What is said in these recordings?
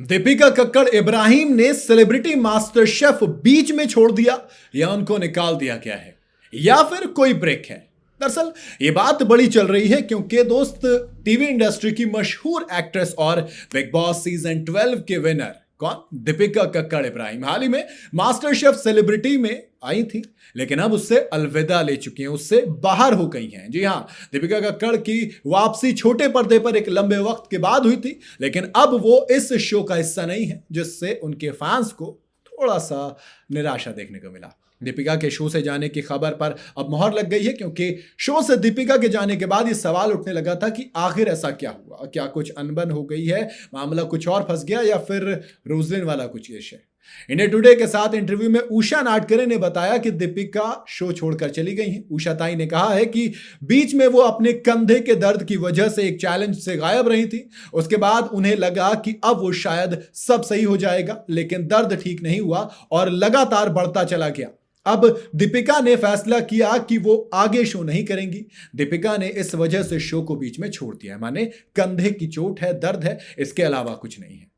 दीपिका कक्कड़ इब्राहिम ने celebrity master chef बीच में छोड़ दिया या उनको निकाल दिया गया है या फिर कोई ब्रेक है। दरअसल ये बात बड़ी चल रही है क्योंकि दोस्त टीवी इंडस्ट्री की मशहूर एक्ट्रेस और बिग बॉस सीजन 12 के विनर कौन दीपिका कक्कड़ इब्राहिम हाल ही में मास्टर शेफ सेलिब्रिटी में आई थी, लेकिन अब उससे अलविदा ले चुकी हैं, उससे बाहर हो गई हैं। जी हां, दीपिका कक्कड़ की वापसी छोटे पर्दे पर एक लंबे वक्त के बाद हुई थी, लेकिन अब वो इस शो का हिस्सा नहीं है, जिससे उनके फैंस को थोड़ा सा निराशा देखने को मिला। दीपिका के शो से जाने की खबर पर अब मोहर लग गई है क्योंकि शो से दीपिका के जाने के बाद ये सवाल उठने लगा था कि आखिर ऐसा क्या हुआ, क्या कुछ अनबन हो गई है, मामला कुछ और फंस गया या फिर रोजलिन वाला कुछ ये है। इंडिया टुडे के साथ इंटरव्यू में उषा नाटकरे ने बताया कि दीपिका शो छोड़कर चली गई हैं। उषा ताई ने कहा है कि बीच में वो अपने कंधे के दर्द की वजह से एक चैलेंज से गायब रही थी। उसके बाद उन्हें लगा कि अब वो शायद सब सही हो जाएगा, लेकिन दर्द ठीक नहीं हुआ और लगातार बढ़ता चला गया। अब दीपिका ने फैसला किया कि वो आगे शो नहीं करेंगी। दीपिका ने इस वजह से शो को बीच में छोड़ दिया है, माने कंधे की चोट है, दर्द है, इसके अलावा कुछ नहीं है।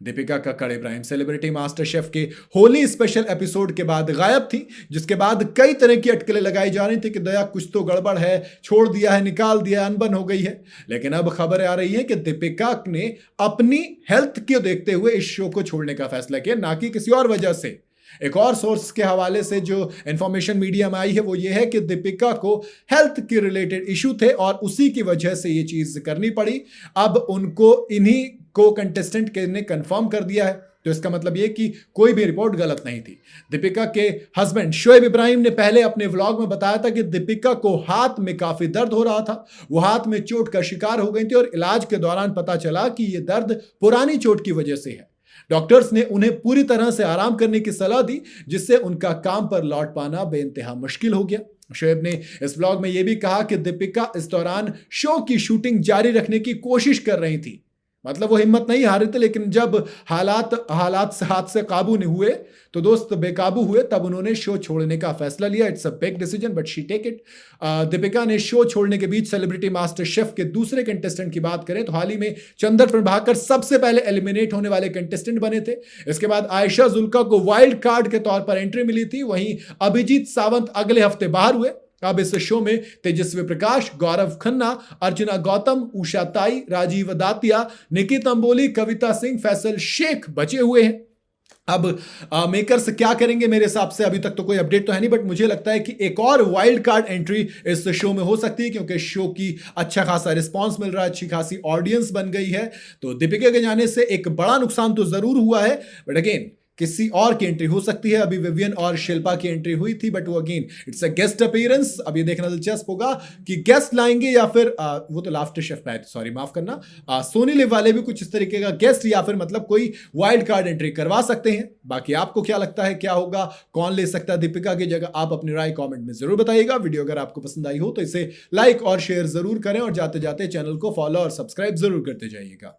Deepika Kakkar Ibrahim celebrity master chef के होली स्पेशल एपिसोड के बाद गायब थी, जिसके बाद कई तरह की अटकलें लगाई जा रही थी कि दया कुछ तो गड़बड़ है, छोड़ दिया है, निकाल दिया, अनबन हो गई है। लेकिन अब खबर आ रही है कि दीपिका ने अपनी हेल्थ को देखते हुए इस शो को छोड़ने का फैसला किया, ना कि किसी और वजह से। एक और सोर्स के हवाले से जो इंफॉर्मेशन मीडिया में आई है वो ये है कि दीपिका को हेल्थ के रिलेटेड इशू थे और उसी की वजह से ये चीज करनी पड़ी। अब उनको इन्हीं को कंटेस्टेंट ने कंफर्म कर दिया है, तो इसका मतलब ये कि कोई भी रिपोर्ट गलत नहीं थी। दीपिका के हस्बैंड शोएब इब्राहिम ने पहले अपने व्लॉग में बताया था कि दीपिका को हाथ में काफी दर्द हो रहा था, वो हाथ में चोट का शिकार हो गई थी और इलाज के दौरान पता चला कि ये दर्द पुरानी चोट की वजह से है। डॉक्टर्स ने उन्हें पूरी तरह से आराम करने की सलाह दी, जिससे उनका काम पर लौट पाना बेइंतहा मुश्किल हो गया। शोएब ने इस व्लॉग में यह भी कहा कि दीपिका इस दौरान शो की शूटिंग जारी रखने की कोशिश कर रही थी, मतलब वो हिम्मत नहीं हार रही थी, लेकिन जब हालात हाथ से काबू नहीं हुए तो दोस्त बेकाबू हुए, तब उन्होंने शो छोड़ने का फैसला लिया। It's a big decision but she take it. Deepika ने शो छोड़ने के बीच सेलिब्रिटी मास्टर शेफ के दूसरे कंटेस्टेंट की बात करें तो हाल ही में चंदर प्रभाकर सबसे पहले एलिमिनेट होने वाले कंटेस्टेंट बने थे। इसके बाद आयशा जुल्का को वाइल्ड कार्ड के तौर पर एंट्री मिली थी, वहीं अभिजीत सावंत अगले हफ्ते बाहर हुए। अब इस शो में तेजस्वी प्रकाश, गौरव खन्ना, अर्चना गौतम, उषा ताई, राजीव दातिया, निकी तंबोली, कविता सिंह, फैसल शेख बचे हुए हैं। अब मेकर्स क्या करेंगे, मेरे हिसाब से अभी तक तो कोई अपडेट तो है नहीं, बट मुझे लगता है कि एक और वाइल्ड कार्ड एंट्री इस शो में हो सकती है क्योंकि शो की अच्छा खासा रिस्पांस मिल रहा है, अच्छी खासी ऑडियंस बन गई है। तो दीपिका के जाने से एक बड़ा नुकसान तो जरूर हुआ है, बट अगेन किसी और की एंट्री हो सकती है। अभी विवियन और शिल्पा की एंट्री हुई थी, बट वो again it's a guest appearance. अब ये देखना दिलचस्प होगा कि गेस्ट लाएंगे या फिर वो तो लाफ्टर शेफ में, सॉरी माफ करना, सोनी लिव वाले भी कुछ इस तरीके का गेस्ट या फिर मतलब कोई वाइल्ड कार्ड एंट्री करवा सकते हैं। बाकी आपको क्या लगता है, क्या होगा, कौन ले सकता है दीपिका की जगह, आप अपनी राय कॉमेंट में जरूर बताइएगा। वीडियो अगर आपको पसंद आई हो तो इसे लाइक और शेयर जरूर करें और जाते जाते चैनल को फॉलो और सब्सक्राइब जरूर करते जाइएगा।